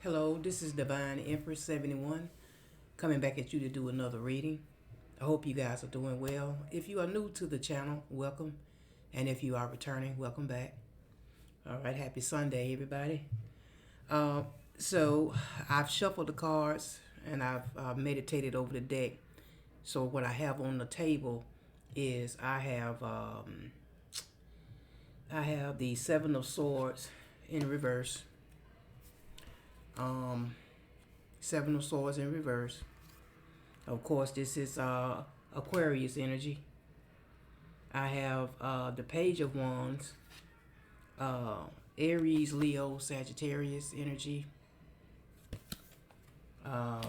Hello, this is Divine Empress 71 coming back at you to do another reading. I hope you guys are doing well. If you are new to the channel, welcome. And if you are returning, welcome back. All right, happy Sunday, everybody. Uh, so I've shuffled the cards and I've meditated over the deck. So what I have on the table is I have the Seven of Swords in reverse. Seven of Swords in reverse. Of course, this is Aquarius energy. I have the Page of Wands, uh, Aries, Leo, Sagittarius energy. I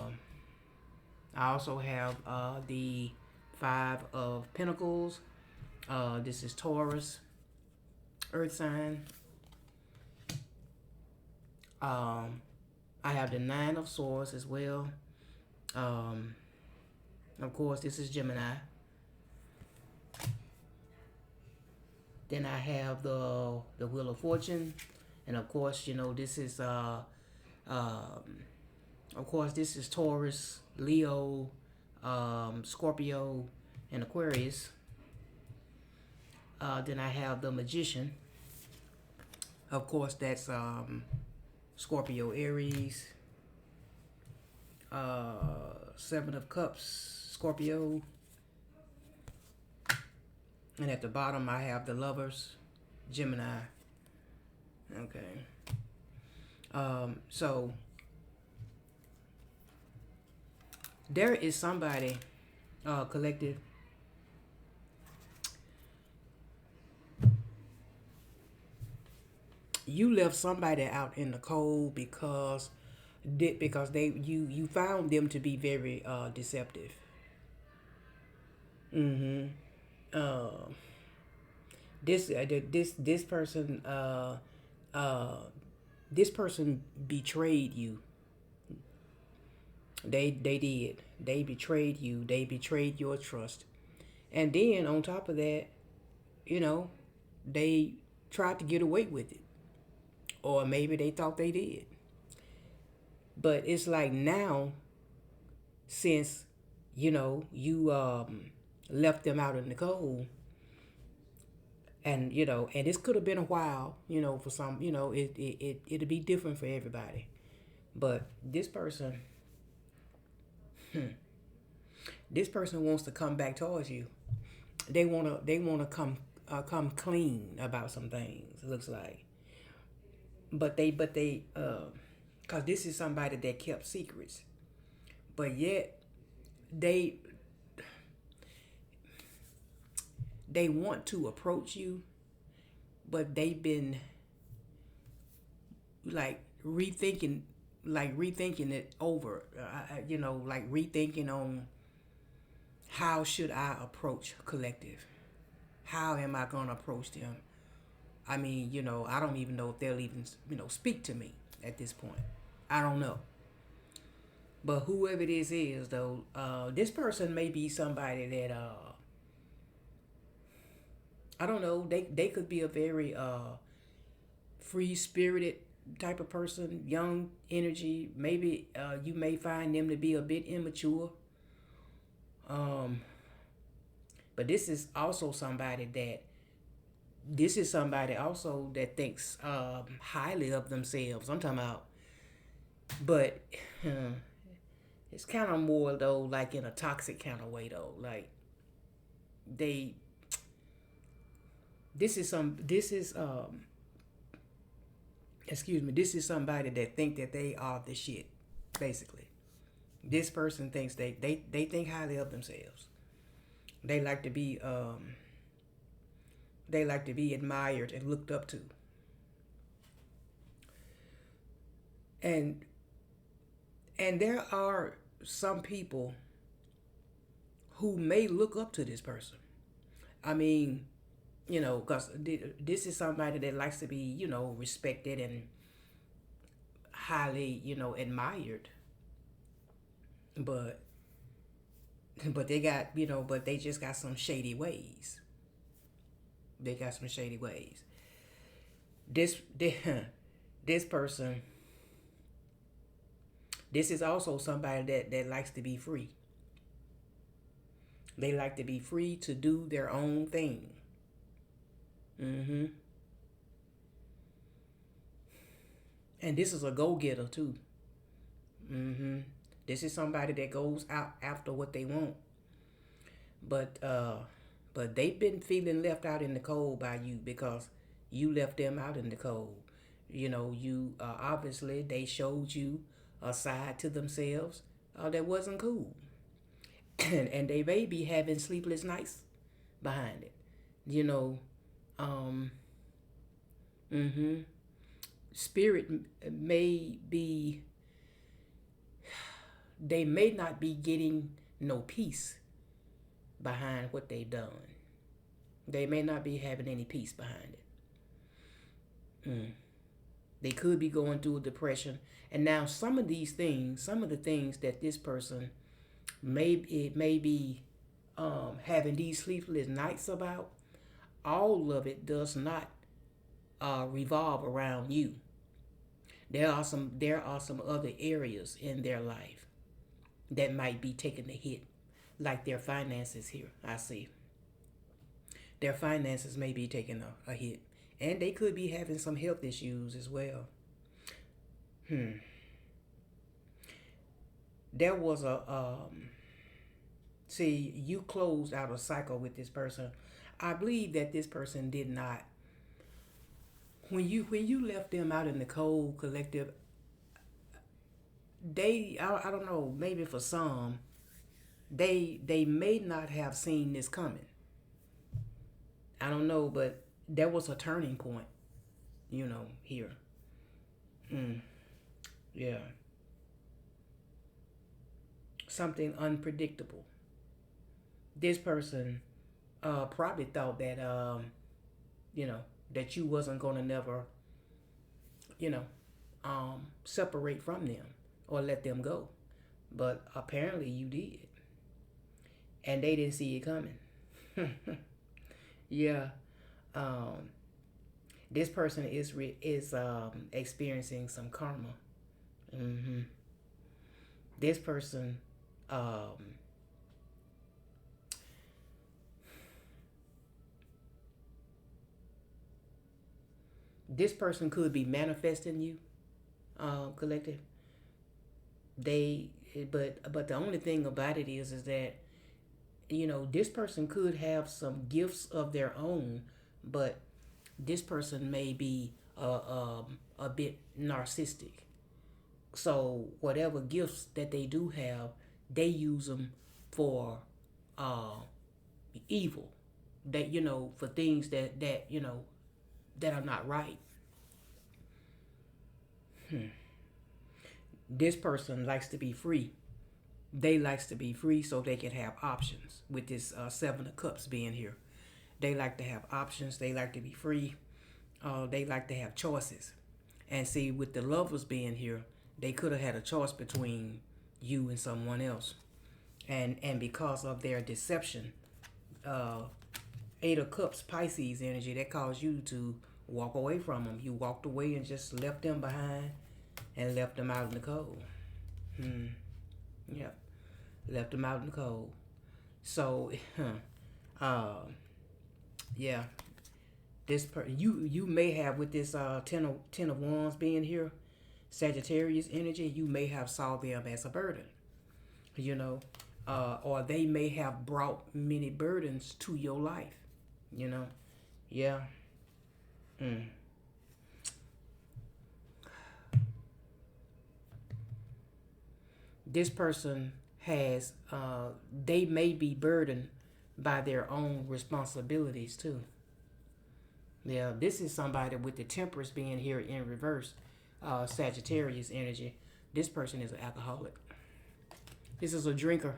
also have the Five of Pentacles. This is Taurus, Earth sign. I have the Nine of Swords as well. Of course, this is Gemini. Then I have the Wheel of Fortune, and of course, this is this is Taurus, Leo, Scorpio, and Aquarius. Then I have the Magician. Of course, that's Scorpio, Aries. Seven of Cups, Scorpio. And at the bottom, I have the Lovers, Gemini. Okay. So there is somebody, collective, you left somebody out in the cold because you found them to be very deceptive. Mm-hmm. Uh, this person uh, this person betrayed you. They did. They betrayed you. They betrayed your trust. And then on top of that, you know, they tried to get away with it. Or maybe they thought they did. But it's like now, since you left them out in the cold, and and this could have been a while, for some, it'll be different for everybody. But this person wants to come back towards you. They wanna come clean about some things. It looks like, but they cause this is somebody that kept secrets, but yet they they want to approach you, but they've been like rethinking it over. Like rethinking on how should I approach collective. How am I gonna approach them? I mean, I don't even know if they'll even speak to me at this point. I don't know. But whoever this is, though, this person may be somebody that I don't know. They could be a very free spirited type of person, young energy. Maybe you may find them to be a bit immature. Um, but this is somebody also that thinks highly of themselves. I'm talking about, but it's kind of more though, like in a toxic kind of way though. Like they, this is excuse me, this is somebody that think that they are the shit, basically. This person thinks they think highly of themselves. They like to be admired and looked up to. And there are some people who may look up to this person. I mean, because this is somebody that likes to be, respected and highly, admired. But they got, but they just got some shady ways. They got some shady ways. This this person This is also somebody that likes to be free. They like to be free to do their own thing. Mm-hmm. And this is a go-getter too. Mm-hmm. This is somebody that goes out after what they want. But but they've been feeling left out in the cold by you because you left them out in the cold. You obviously they showed you a side to themselves that wasn't cool, and they may be having sleepless nights behind it. You know, um, mm-hmm. Spirit may be, they may not be getting no peace behind what they've done. They may not be having any peace behind it. They could be going through a depression. And now some of these things, some of the things that this person may be having these sleepless nights about, all of it does not revolve around you. There are some other areas in their life that might be taking a hit, like their finances here. I see their finances may be taking a hit, and they could be having some health issues as well. Hmm. There was a see, you closed out a cycle with this person. I believe that this person did not, when you left them out in the cold collective, I don't know, maybe for some, they may not have seen this coming. I don't know, but there was a turning point, here. Mm, yeah. Something unpredictable. This person probably thought that you know that you wasn't gonna never, you know, separate from them or let them go, but apparently you did, and they didn't see it coming. Yeah. Um, this person is experiencing some karma. Hmm. This person, um, this person could be manifesting you, collective. They, but the only thing about it is that this person could have some gifts of their own, but this person may be a bit narcissistic. So whatever gifts that they do have, they use them for uh, evil. That for things that are not right. This person likes to be free. They likes to be free so they can have options. With this Seven of Cups being here, they like to have options. They like to be free. They like to have choices. And see, with the Lovers being here, they could have had a choice between you and someone else. And because of their deception, uh, Eight of Cups, Pisces energy, that caused you to walk away from them. You walked away and just left them behind and left them out in the cold. Hmm. Yep. Left them out in the cold. So, yeah, you may have, with this ten of wands being here, Sagittarius energy, you may have saw them as a burden, you know, or they may have brought many burdens to your life, you know. Yeah. Mm. This person has they may be burdened by their own responsibilities too. Yeah, this is somebody with the Temperance being here in reverse, Sagittarius energy. This person is an alcoholic. This is a drinker,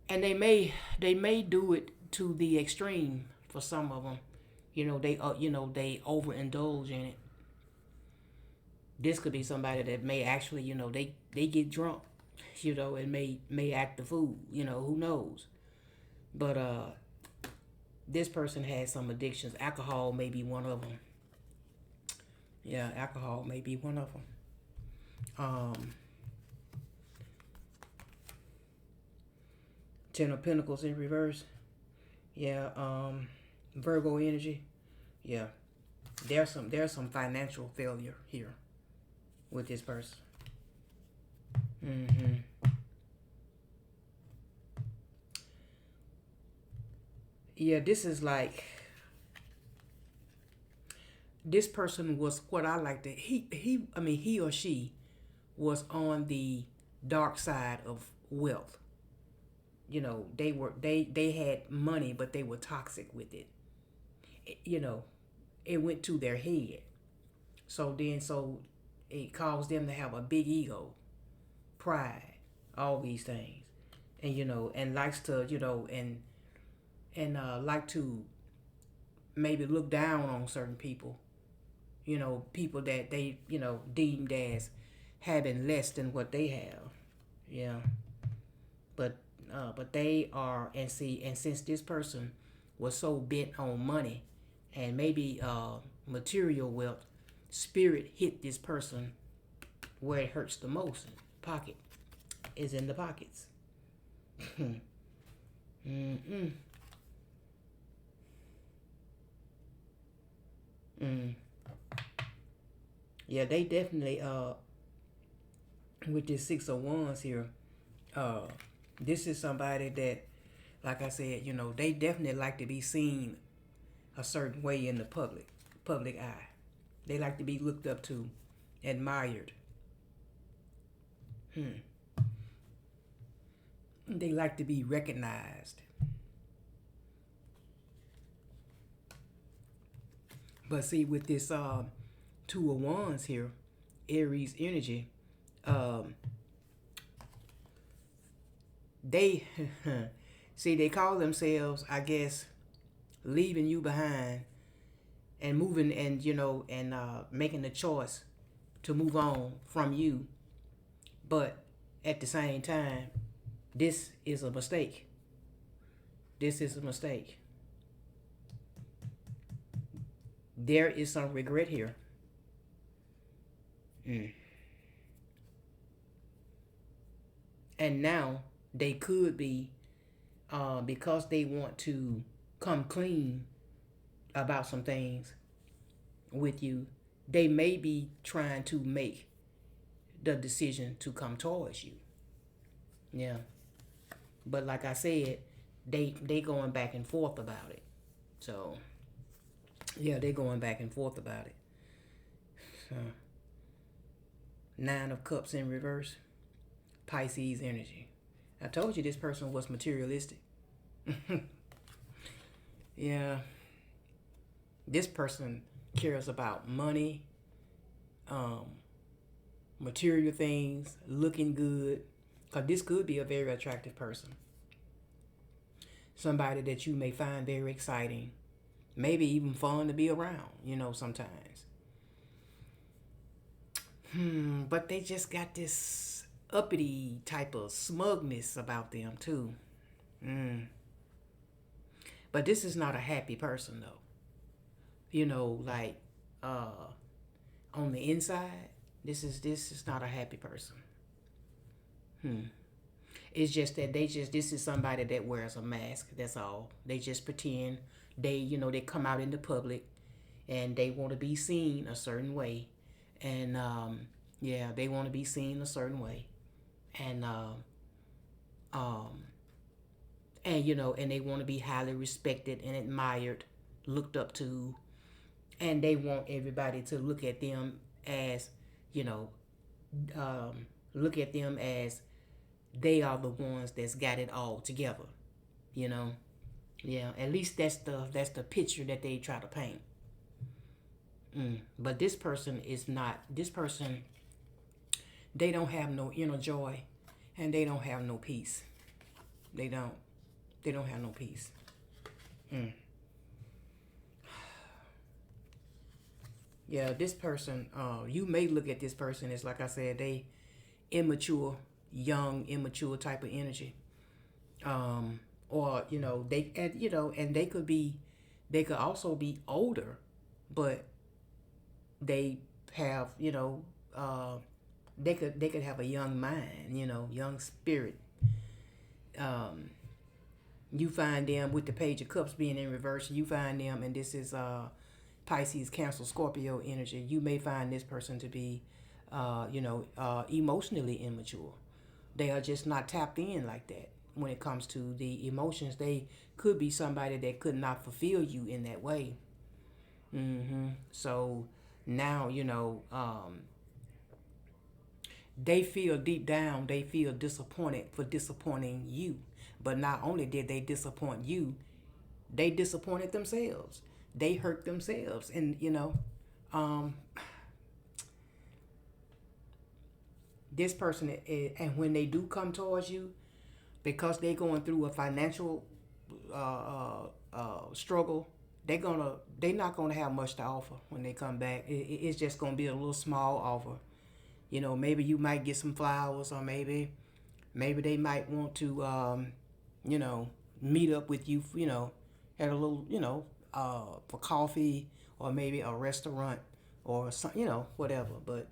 and they may do it to the extreme for some of them. They overindulge in it. This could be somebody that may actually, they get drunk, and may act the fool. Who knows? But this person has some addictions. Alcohol may be one of them. Yeah, alcohol may be one of them. Um, Ten of Pentacles in reverse. Yeah. Virgo energy. Yeah. There's some financial failure here with this person. Mm-hmm. Yeah, this is like this person was what I like to he or she was on the dark side of wealth. They had money, but they were toxic with it. You know, it went to their head. So it caused them to have a big ego, pride, all these things, and likes to like to maybe look down on certain people. People that they deemed as having less than what they have. Yeah, but they are, and since this person was so bent on money and maybe material wealth, spirit hit this person where it hurts the most. Pocket is in the pockets. Mm-mm. Mm. Yeah, they definitely with this Six of Wands here, uh this is somebody that, like I said, they definitely like to be seen a certain way in the public eye. They like to be looked up to, admired. Hmm. They like to be recognized. But see, with this Two of Wands here, Aries energy, um, they see, they call themselves, I guess, leaving you behind and moving, and making the choice to move on from you. But at the same time, this is a mistake. This is a mistake. There is some regret here. Mm. And now they could be, because they want to come clean about some things with you, they may be trying to make the decision to come towards you. Yeah. But like I said, they going back and forth about it. So yeah, they going back and forth about it. So, Nine of Cups in reverse, Pisces energy. I told you this person was materialistic. Yeah, this person cares about money, um, material things, looking good. Because this could be a very attractive person. Somebody that you may find very exciting, maybe even fun to be around, sometimes. But they just got this uppity type of smugness about them, too. But this is not a happy person, though. Like, uh, on the inside, this is not a happy person. It's just that this is somebody that wears a mask. That's all. They just pretend. They come out in the public, and they want to be seen a certain way, and yeah, they want to be seen a certain way, and um, and they want to be highly respected and admired, looked up to, and they want everybody to look at them as, you know, look at them as they are the ones that's got it all together, you know. Yeah, at least that's the picture that they try to paint. But this person is not. This person, they don't have no inner joy, and they don't have no peace. They don't. They don't have no peace. Yeah, this person. You may look at this person as, like I said, they immature, young, immature type of energy. Or and they could be, they could also be older, but they have they could have a young mind, young spirit. Um, you find them with the Page of Cups being in reverse. You find them, and this is Pisces, Cancer, Scorpio energy. You may find this person to be, emotionally immature. They are just not tapped in like that when it comes to the emotions. They could be somebody that could not fulfill you in that way. So now, they feel deep down, they feel disappointed for disappointing you. But not only did they disappoint you, they disappointed themselves. They hurt themselves. And, um, this person, and when they do come towards you, because they're going through a financial struggle, they're not gonna have much to offer when they come back. It's just gonna be a little small offer. Maybe you might get some flowers, or maybe they might want to, you know, meet up with you, at a little, for coffee, or maybe a restaurant, or some, whatever. But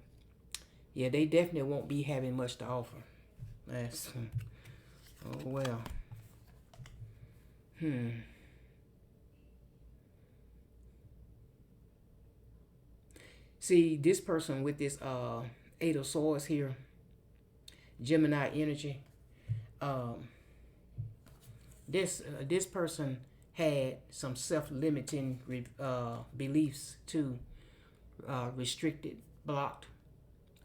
yeah, they definitely won't be having much to offer. That's oh well. Hmm. See, this person with this Eight of Swords here, Gemini energy. Um, this person had some self-limiting beliefs too, restricted, blocked.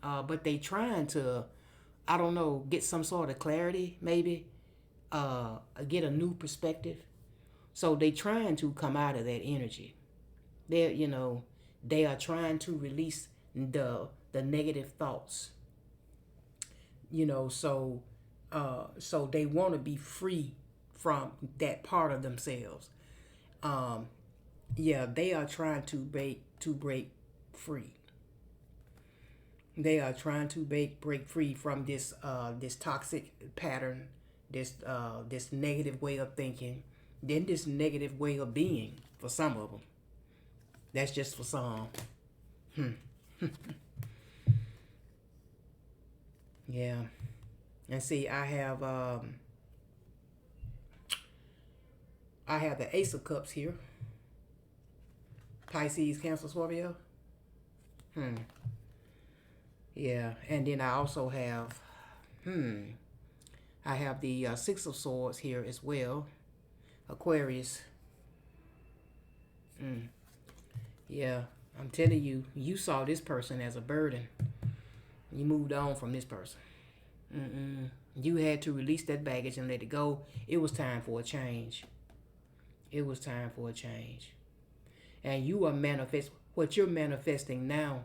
But they trying to, I don't know, get some sort of clarity, maybe, get a new perspective. So they trying to come out of that energy. They are trying to release the negative thoughts. So they want to be free from that part of themselves. Um, yeah, they are trying to break free. They are trying to break free from this toxic pattern, this negative way of thinking, then this negative way of being for some of them. That's just for some. Hmm. Yeah. And see, I have the Ace of Cups here. Pisces, Cancer, Scorpio. Hmm. Yeah. And then I also have I have the Six of Swords here as well. Aquarius. Mm. Yeah. I'm telling you, you saw this person as a burden. You moved on from this person. Mm-mm. You had to release that baggage and let it go. It was time for a change. It was time for a change. And you are what you're manifesting now,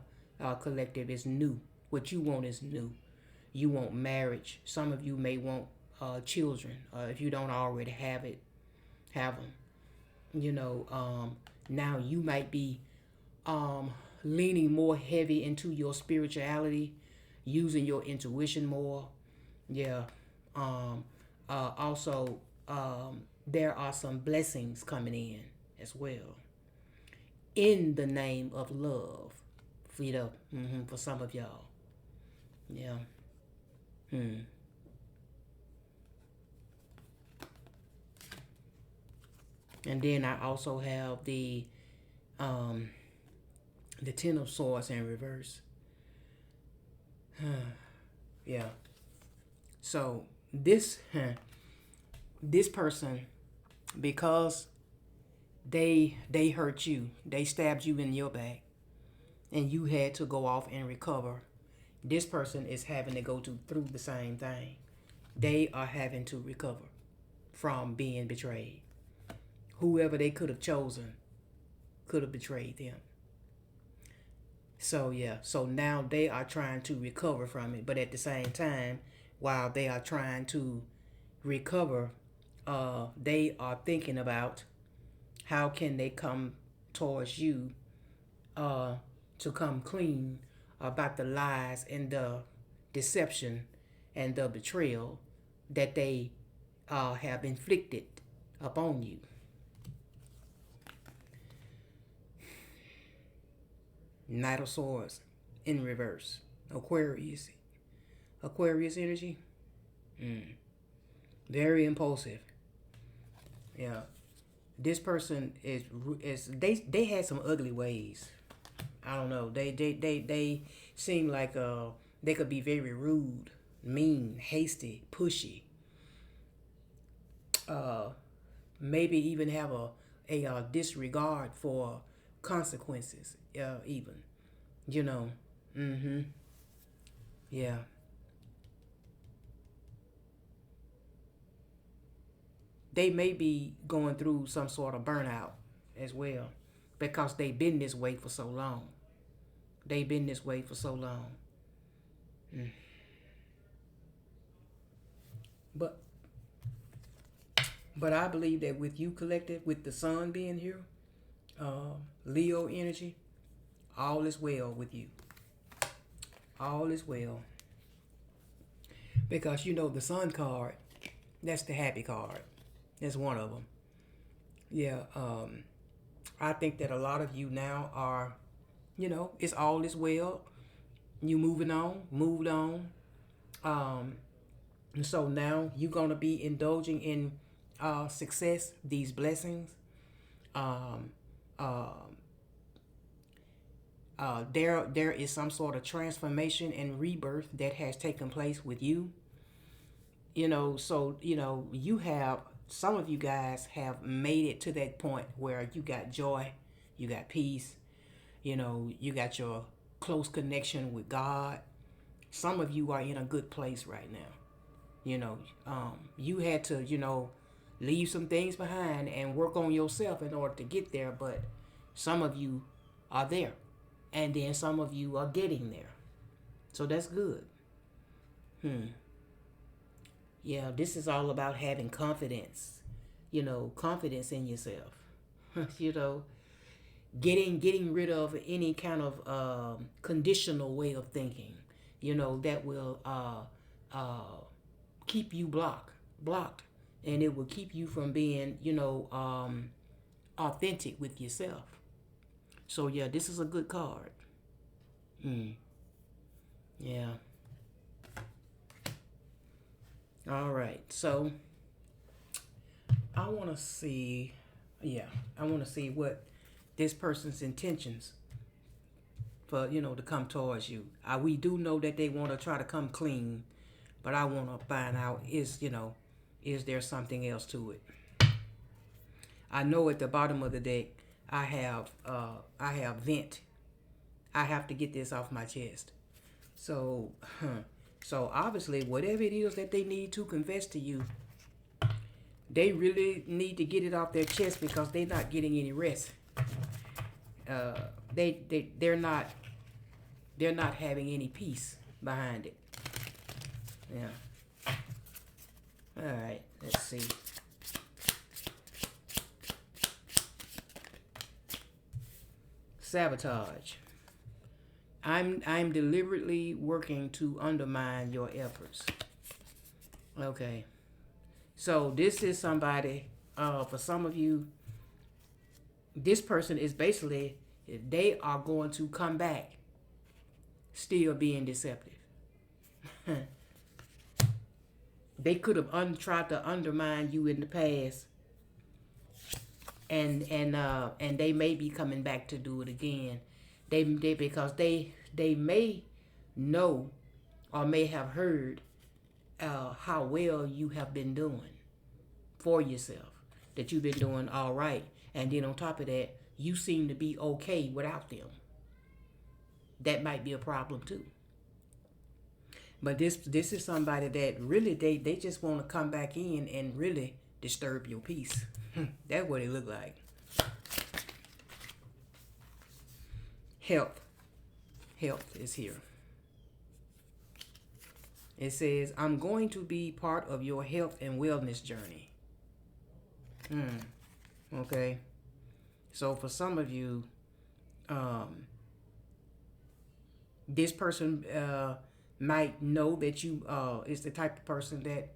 collective, is new. What you want is new. You want marriage. Some of you may want children. If you don't already have them. Now you might be um, leaning more heavy into your spirituality, using your intuition more. Yeah. Um, also, there are some blessings coming in as well, in the name of love. For some of y'all. Yeah. Hmm. And then I also have um, the Ten of Swords in reverse. Yeah. So this person, because they hurt you, they stabbed you in your back, and you had to go off and recover. This person is having to go through the same thing. They are having to recover from being betrayed. Whoever they could have chosen could have betrayed them. So yeah, so now they are trying to recover from it, but at the same time, while they are trying to recover, they are thinking about how can they come towards you, uh, to come clean about the lies and the deception and the betrayal that they have inflicted upon you. Knight of Swords in reverse. Aquarius Aquarius energy. Very impulsive. Yeah. This person is they had some ugly ways. I don't know. They seem like they could be very rude, mean, hasty, pushy. Uh, Maybe even have a disregard for consequences. Even, you know. Mm-hmm. Yeah. They may be going through some sort of burnout as well, because they've been this way for so long. They've been this way for so long. Mm. But but I believe that with you collective, with the sun being here, Leo energy, all is well with you. All is well. Because you know the sun card, that's the happy card. That's one of them. Yeah, I think that a lot of you now are, it's all is well. You moving on, moved on. Um, and so now you're going to be indulging in success, these blessings. Um, uh, there is some sort of transformation and rebirth that has taken place with you. So you have, some of you guys have made it to that point where you got joy, you got peace, you got your close connection with God. Some of you are in a good place right now. You had to, leave some things behind and work on yourself in order to get there, but some of you are there, and then some of you are getting there. So that's good. Yeah, this is all about having confidence, confidence in yourself. you know, getting rid of any kind of conditional way of thinking, that will keep you blocked, and it will keep you from being, authentic with yourself. So yeah, this is a good card. Mm, yeah. All right. So I want to see, yeah, I want to see what this person's intentions for, to come towards you. We do know that they want to try to come clean, but I want to find out, is there something else to it? I know at the bottom of the deck, I have vent. I have to get this off my chest. So, so obviously, whatever it is that they need to confess to you, they really need to get it off their chest, because they're not getting any rest. Uh, they're not having any peace behind it. Yeah. All right. Let's see. Sabotage. I'm deliberately working to undermine your efforts. Okay. So this is somebody, for some of you, this person is basically, they are going to come back still being deceptive. They could have tried to undermine you in the past, and they may be coming back to do it again. They because they may know or may have heard how well you have been doing for yourself, that you've been doing all right, and then on top of that, you seem to be okay without them. That might be a problem too. But this is somebody that really they just want to come back in and really disturb your peace. That's what it look like. Health. Health is here. It says, I'm going to be part of your health and wellness journey. Okay. So for some of you, this person might know that you is the type of person that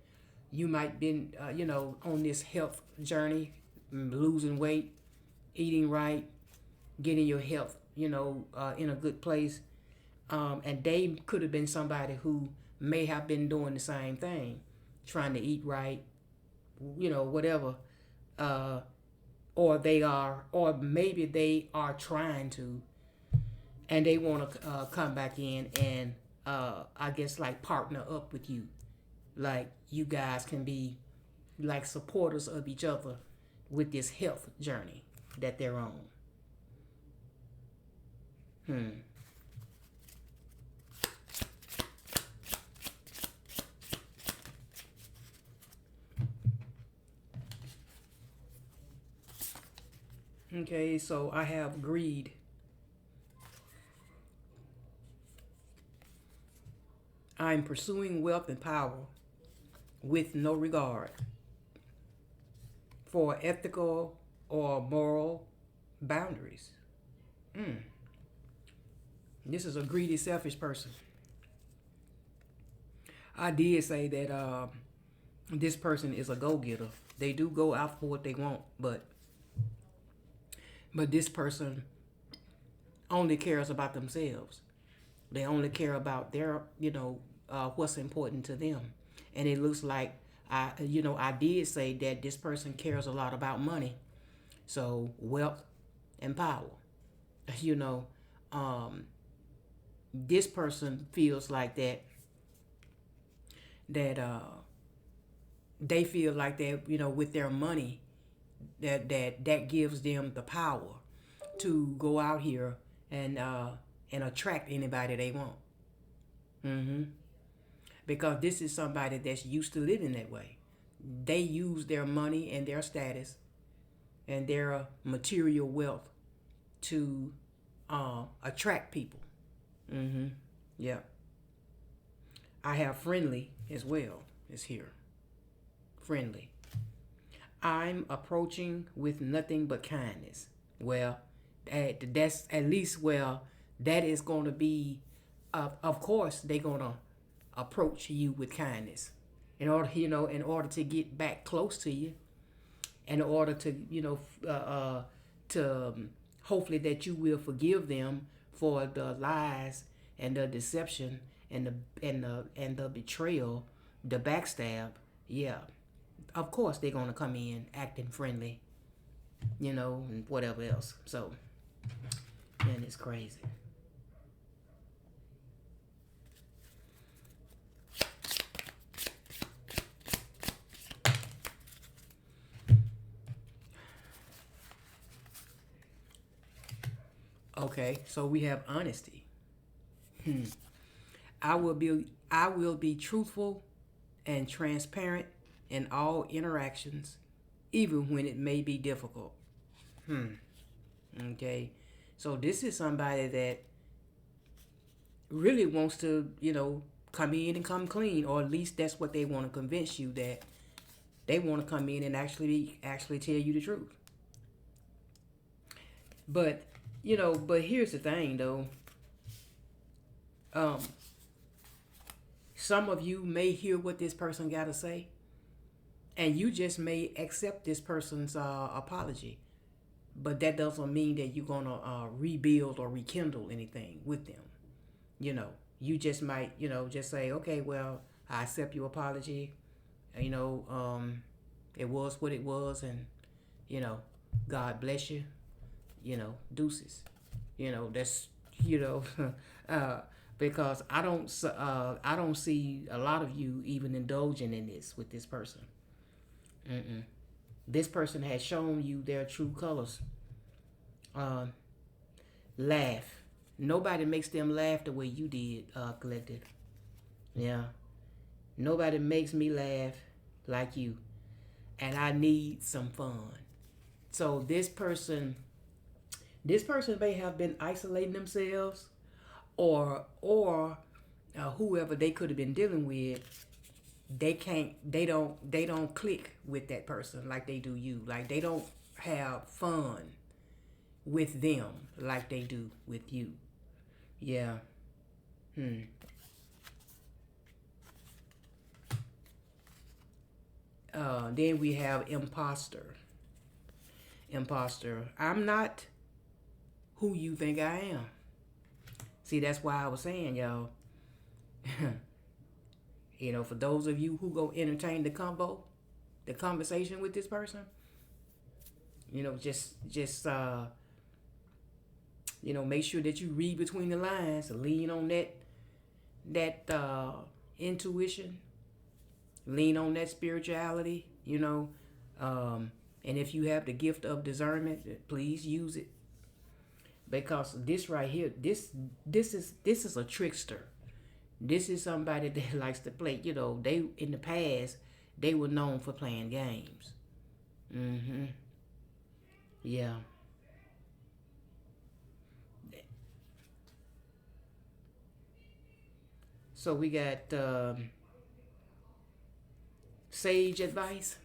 you might been on this health journey, losing weight, eating right, getting your health in a good place, and they could have been somebody who may have been doing the same thing, trying to eat right, whatever. Uh, or maybe they are trying to, and they want to come back in and I guess like partner up with you, like you guys can be like supporters of each other with this health journey that they're on. Hmm. Okay, so I have greed. I'm pursuing wealth and power with no regard for ethical or moral boundaries. Mm. This is a greedy, selfish person. I did say that this person is a go-getter. They do go out for what they want, but this person only cares about themselves. They only care about their, what's important to them. And it looks like I did say that this person cares a lot about money. So wealth and power. You know, um, this person feels like that they feel like that, with their money, that gives them the power to go out here and attract anybody they want. Mm-hmm. Because this is somebody that's used to living that way. They use their money and their status and their material wealth to attract people. Mm-hmm. Yeah. I have friendly as well. Is here. Friendly. I'm approaching with nothing but kindness. Well, that's at least, well, that is going to be, of course, they're going to approach you with kindness in order to get back close to you, in order to, to hopefully that you will forgive them for the lies and the deception and the betrayal, the backstab. Yeah, of course they're gonna come in acting friendly, and whatever else. So, man, it's crazy. Okay, so we have honesty. Hmm. I will be truthful and transparent in all interactions, even when it may be difficult. Hmm. Okay. So this is somebody that really wants to, come in and come clean, or at least that's what they want to convince you, that they want to come in and actually tell you the truth. But but here's the thing though. Um, some of you may hear what this person got to say, and you just may accept this person's apology. But that doesn't mean that you're gonna rebuild or rekindle anything with them. You know, you just might, just say, okay, well, I accept your apology. You know, it was what it was, and you know, God bless you. Deuces. That's you know, uh, because I don't see a lot of you even indulging in this with this person. Mm-mm. This person has shown you their true colors. Um, Laugh. Nobody makes them laugh the way you did, Collected. Yeah. Nobody makes me laugh like you. And I need some fun. So this person may have been isolating themselves, or whoever they could have been dealing with, they don't click with that person like they do you. Like they don't have fun with them like they do with you. Yeah. Hmm. Then we have imposter. Imposter. I'm not who you think I am. See, that's why I was saying, y'all. You know, for those of you who go entertain the conversation with this person, you know, just you know, make sure that you read between the lines, lean on that intuition, lean on that spirituality, you know. And if you have the gift of discernment, please use it, because this right here, this is a trickster. This is somebody that likes to play. You know, they in the past they were known for playing games. Mm-hmm. Yeah. So we got sage advice.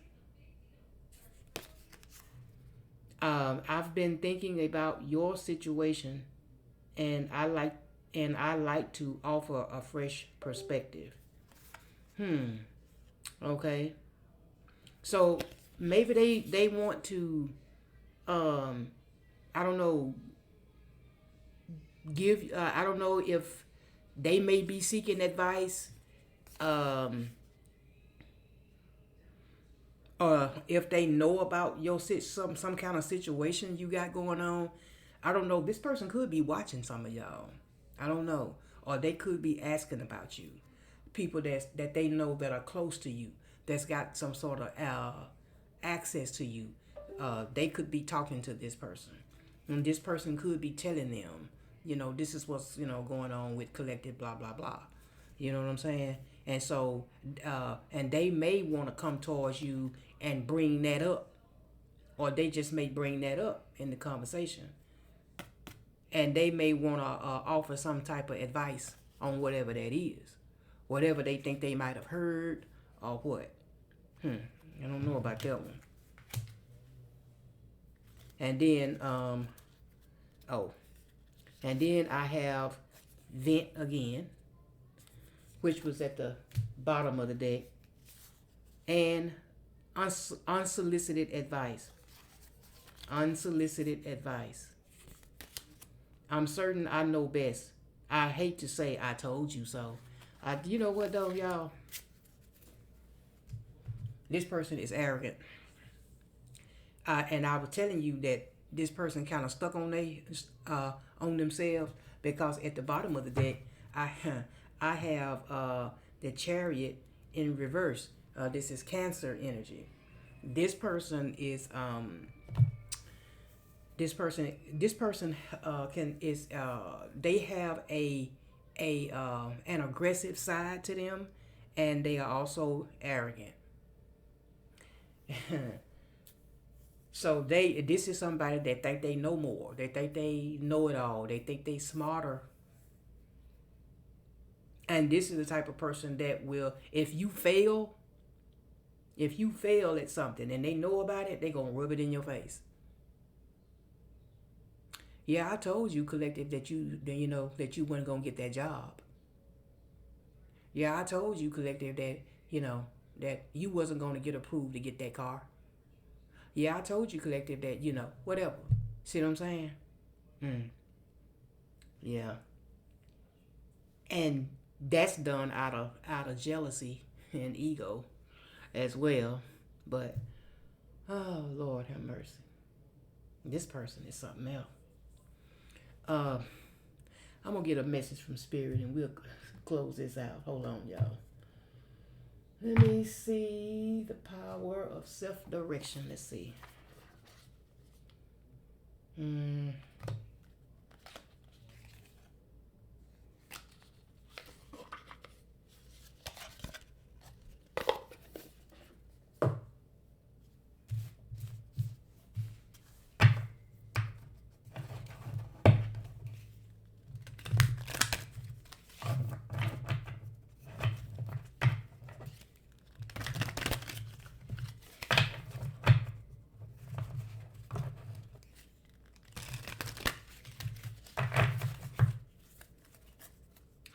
I've been thinking about your situation, and I like to offer a fresh perspective. Hmm. Okay. So maybe they want to, um I don't know, give I don't know if they may be seeking advice, um or if they know about your some kind of situation you got going on. I don't know. This person could be watching some of y'all. I don't know. Or they could be asking about you. People that they know that are close to you, that's got some sort of access to you. They could be talking to this person, and this person could be telling them, you know, this is what's, you know, going on with collective blah blah blah. You know what I'm saying? And so, and they may want to come towards you and bring that up, or they just may bring that up in the conversation, and they may want to offer some type of advice on whatever that is, whatever they think they might have heard or what. I don't know about that one. And then, oh, and then I have vent again, which was at the bottom of the deck, and unsolicited advice. Unsolicited advice. I'm certain I know best. I hate to say I told you so. You know what though, y'all? This person is arrogant. And I was telling you that this person kind of stuck on themselves, because at the bottom of the deck, I I have the Chariot in reverse. This is Cancer energy. This person is this person can is they have a an aggressive side to them, and they are also arrogant. So this is somebody that think they know more. They think they know it all. They think they smarter. And this is the type of person that will, if you fail at something and they know about it, they gonna rub it in your face. Yeah, I told you, collective, that you weren't gonna get that job. Yeah, I told you, collective, that that you wasn't gonna get approved to get that car. Yeah, I told you, collective, that whatever. See what I'm saying? Mm, yeah, and that's done out of jealousy and ego as well. But oh Lord have mercy, this person is something else. Uh, I'm gonna get a message from Spirit and we'll close this out. Hold on, y'all. Let me see the power of self-direction. Let's see. Mm.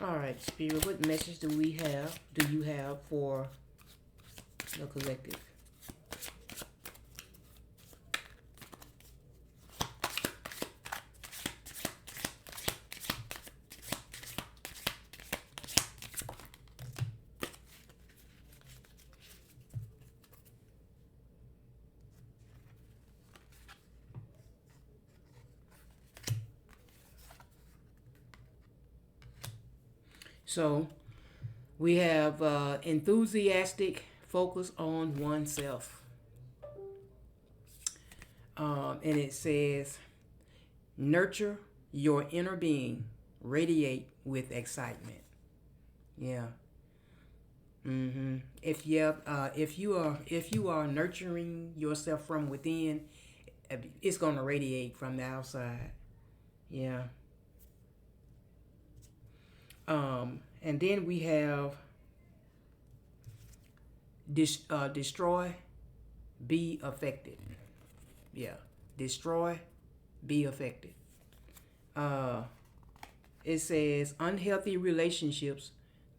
All right, Spirit, what message do you have for the collective? So we have enthusiastic focus on oneself. And it says, nurture your inner being, radiate with excitement. Yeah. If you are nurturing yourself from within, it's gonna radiate from the outside. Yeah. And then we have destroy, be affected. Yeah. Destroy, be affected. Uh, it says unhealthy relationships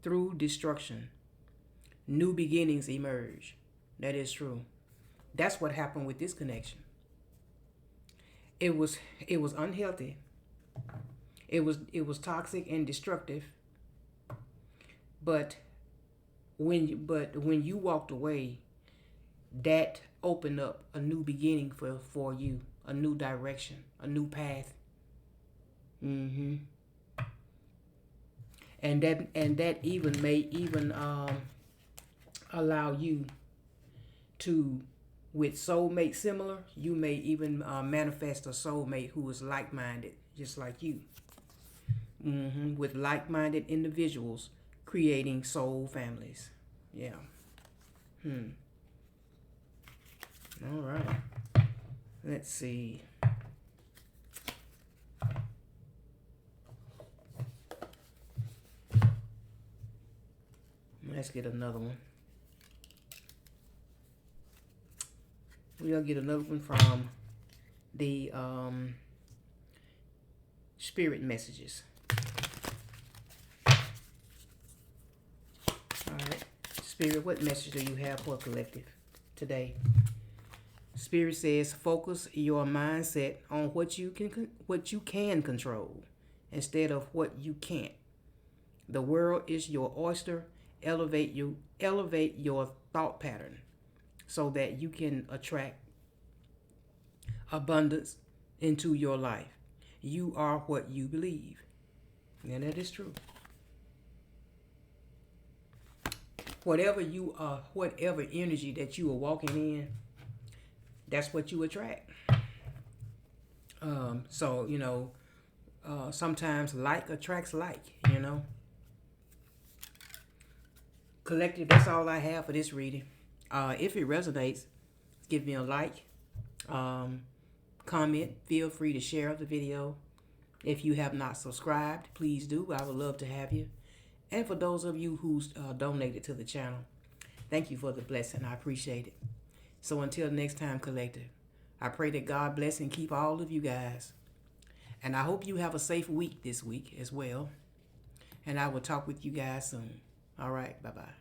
through destruction. New beginnings emerge. That is true. That's what happened with this connection. It was unhealthy. It was toxic and destructive. But when you walked away, that opened up a new beginning for you, a new direction, a new path. Mm-hmm. And that even may even allow you to, with soulmate similar, you may even manifest a soulmate who is like-minded, just like you. With like-minded individuals creating soul families. Yeah. All right. Let's see. Let's get another one. We'll get another one from the spirit messages. All right. Spirit, what message do you have for collective today? Spirit says, focus your mindset on what you can control instead of what you can't. The world is your oyster. Elevate your thought pattern so that you can attract abundance into your life. You are what you believe. And that is true. Whatever you are, whatever energy that you are walking in, that's what you attract. So, sometimes like attracts like, Collective, that's all I have for this reading. If it resonates, give me a like, comment, feel free to share the video. If you have not subscribed, please do. I would love to have you. And for those of you who's donated to the channel, thank you for the blessing. I appreciate it. So until next time, collective, I pray that God bless and keep all of you guys. And I hope you have a safe week this week as well. And I will talk with you guys soon. All right. Bye-bye.